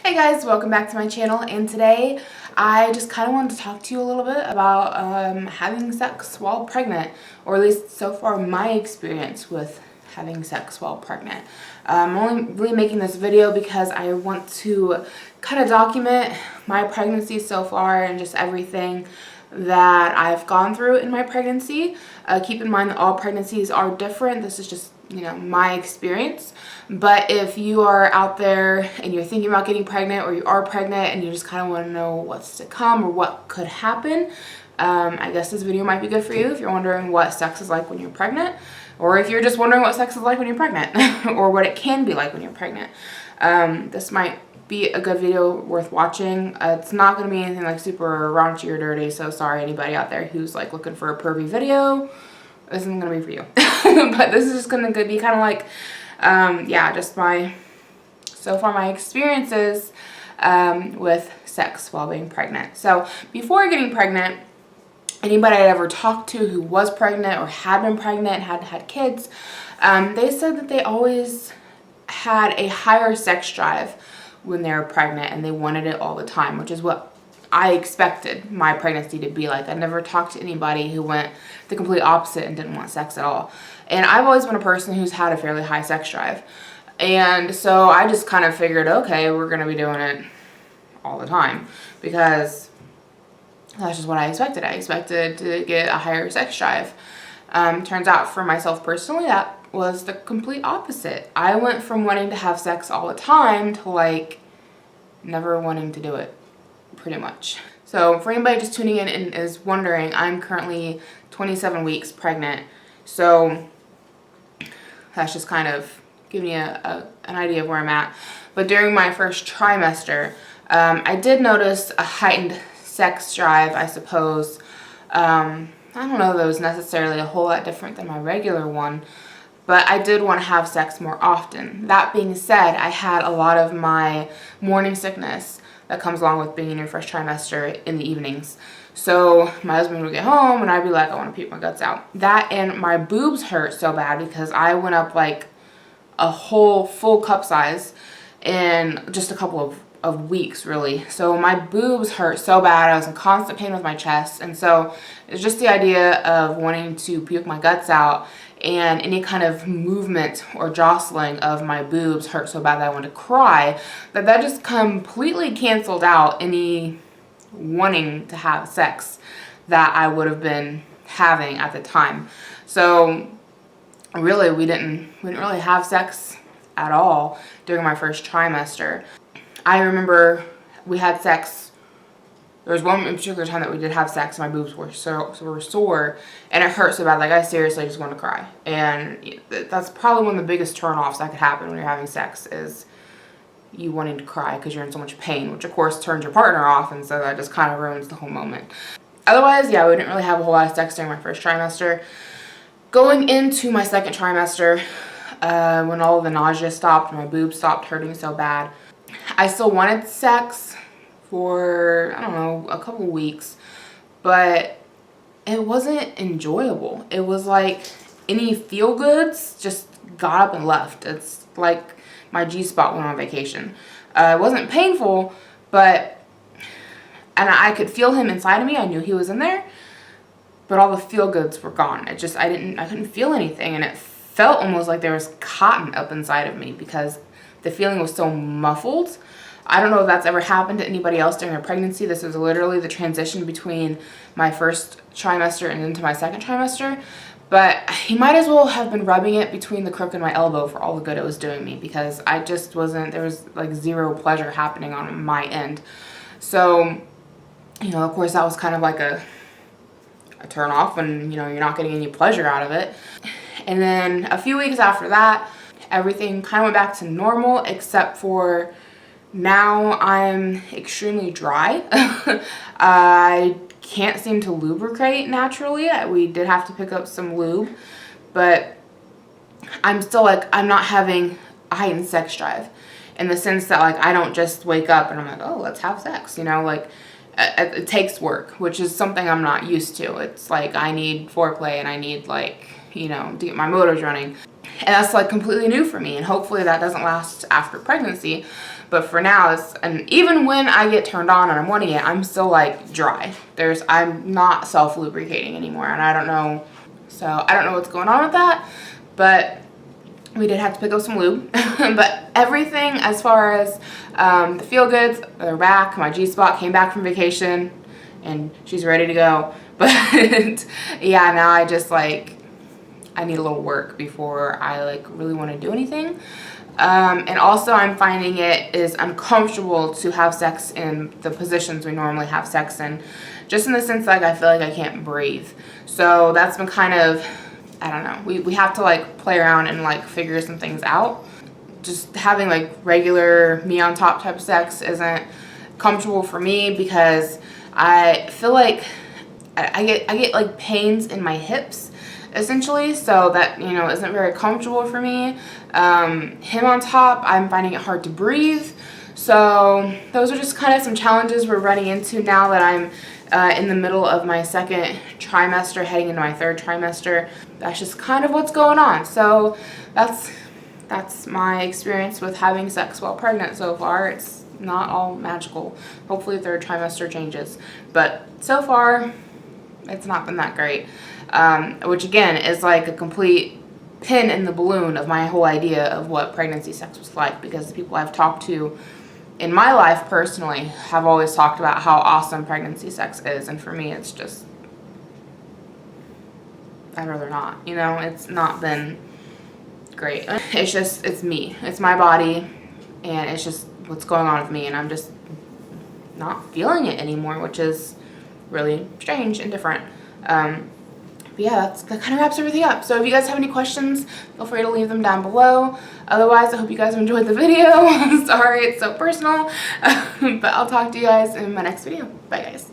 Hey guys, welcome back to my channel, and today I just kind of wanted to talk to you a little bit about having sex while pregnant, or at least so far my experience with having sex while pregnant. I'm only really making this video because I want to kind of document my pregnancy so far and just everything that I've gone through in my pregnancy. Keep in mind that all pregnancies are different. This is just, my experience. But if you are out there and you're thinking about getting pregnant, or you are pregnant and you just kind of want to know what's to come or what could happen, I guess this video might be good for you if you're wondering what sex is like when you're pregnant, or if you're just wondering what sex is like when you're pregnant or what it can be like when you're pregnant. This might be a good video worth watching. It's not going to be anything like super raunchy or dirty, so sorry anybody out there who's like looking for a pervy video. This isn't going to be for you. But this is just going to be kind of like, just so far my experiences with sex while being pregnant. So before getting pregnant, anybody I ever talked to who was pregnant or had been pregnant and had kids, they said that they always had a higher sex drive when they were pregnant and they wanted it all the time, which is what I expected my pregnancy to be like. I never talked to anybody who went the complete opposite and didn't want sex at all. And I've always been a person who's had a fairly high sex drive. And so I just kind of figured, okay, we're going to be doing it all the time because that's just what I expected. I expected to get a higher sex drive. Turns out for myself personally, that was the complete opposite. I went from wanting to have sex all the time to like never wanting to do it, pretty much. So for anybody just tuning in and is wondering, I'm currently 27 weeks pregnant. So that's just kind of giving you an idea of where I'm at. But during my first trimester, I did notice a heightened sex drive, I suppose. I don't know that it was necessarily a whole lot different than my regular one, but I did want to have sex more often. That being said, I had a lot of my morning sickness that comes along with being in your first trimester in the evenings. So my husband would get home and I'd be like, I want to puke my guts out. That and my boobs hurt so bad because I went up like a whole full cup size in just a couple of weeks, really. So my boobs hurt so bad. I was in constant pain with my chest. And so it's just the idea of wanting to puke my guts out, and any kind of movement or jostling of my boobs hurt so bad that I wanted to cry, that just completely canceled out any wanting to have sex that I would have been having at the time. So really we didn't really have sex at all during my first trimester. I remember we had sex. There was one particular time that we did have sex and my boobs were sore and it hurt so bad, like I seriously just wanted to cry. And that's probably one of the biggest turnoffs that could happen when you're having sex, is you wanting to cry because you're in so much pain, which of course turns your partner off, and so that just kind of ruins the whole moment. Otherwise, yeah, we didn't really have a whole lot of sex during my first trimester. Going into my second trimester, when all of the nausea stopped, my boobs stopped hurting so bad, I still wanted sex for, I don't know, a couple weeks, but it wasn't enjoyable. It was like any feel-goods just got up and left. It's like my G-spot went on vacation. It wasn't painful, and I could feel him inside of me. I knew he was in there, but all the feel-goods were gone. I couldn't feel anything, and it felt almost like there was cotton up inside of me because the feeling was so muffled. I don't know if that's ever happened to anybody else during their pregnancy. This was literally the transition between my first trimester and into my second trimester. But he might as well have been rubbing it between the crook and my elbow for all the good it was doing me, because I just wasn't, there was like zero pleasure happening on my end. So, of course that was kind of like a turn off when, you're not getting any pleasure out of it. And then a few weeks after that, everything kind of went back to normal, except for now I'm extremely dry. I can't seem to lubricate naturally. We did have to pick up some lube, but I'm still like, I'm not having a heightened sex drive in the sense that like I don't just wake up and I'm like, oh, let's have sex, it takes work, which is something I'm not used to. It's like I need foreplay and I need like, to get my motors running. And that's like completely new for me, and hopefully that doesn't last after pregnancy. But for now, and even when I get turned on and I'm wanting it, I'm still like dry. I'm not self-lubricating anymore, and I don't know. So I don't know what's going on with that, but we did have to pick up some lube. But everything as far as the Feel Goods, they're back. My G-spot came back from vacation and she's ready to go. But yeah, now I just like, I need a little work before I like really want to do anything. And also I'm finding it is uncomfortable to have sex in the positions we normally have sex in, just in the sense like I feel like I can't breathe. So that's been kind of, I don't know, we have to like play around and like figure some things out. Just having like regular me on top type of sex isn't comfortable for me because I feel like I get like pains in my hips essentially, so that, you know, isn't very comfortable for me. Him on top, I'm finding it hard to breathe. So those are just kind of some challenges we're running into now that I'm in the middle of my second trimester, heading into my third trimester. That's just kind of what's going on. So that's my experience with having sex while pregnant so far. It's not all magical. Hopefully third trimester changes, but so far it's not been that great. Which again is like a complete pin in the balloon of my whole idea of what pregnancy sex was like, because the people I've talked to in my life personally have always talked about how awesome pregnancy sex is, and for me it's just, I'd rather not, you know. It's not been great. It's just, it's me, it's my body, and it's just what's going on with me, and I'm just not feeling it anymore, which is really strange and different. But yeah, that kind of wraps everything up. So if you guys have any questions, feel free to leave them down below. Otherwise, I hope you guys enjoyed the video. Sorry it's so personal, but I'll talk to you guys in my next video. Bye guys.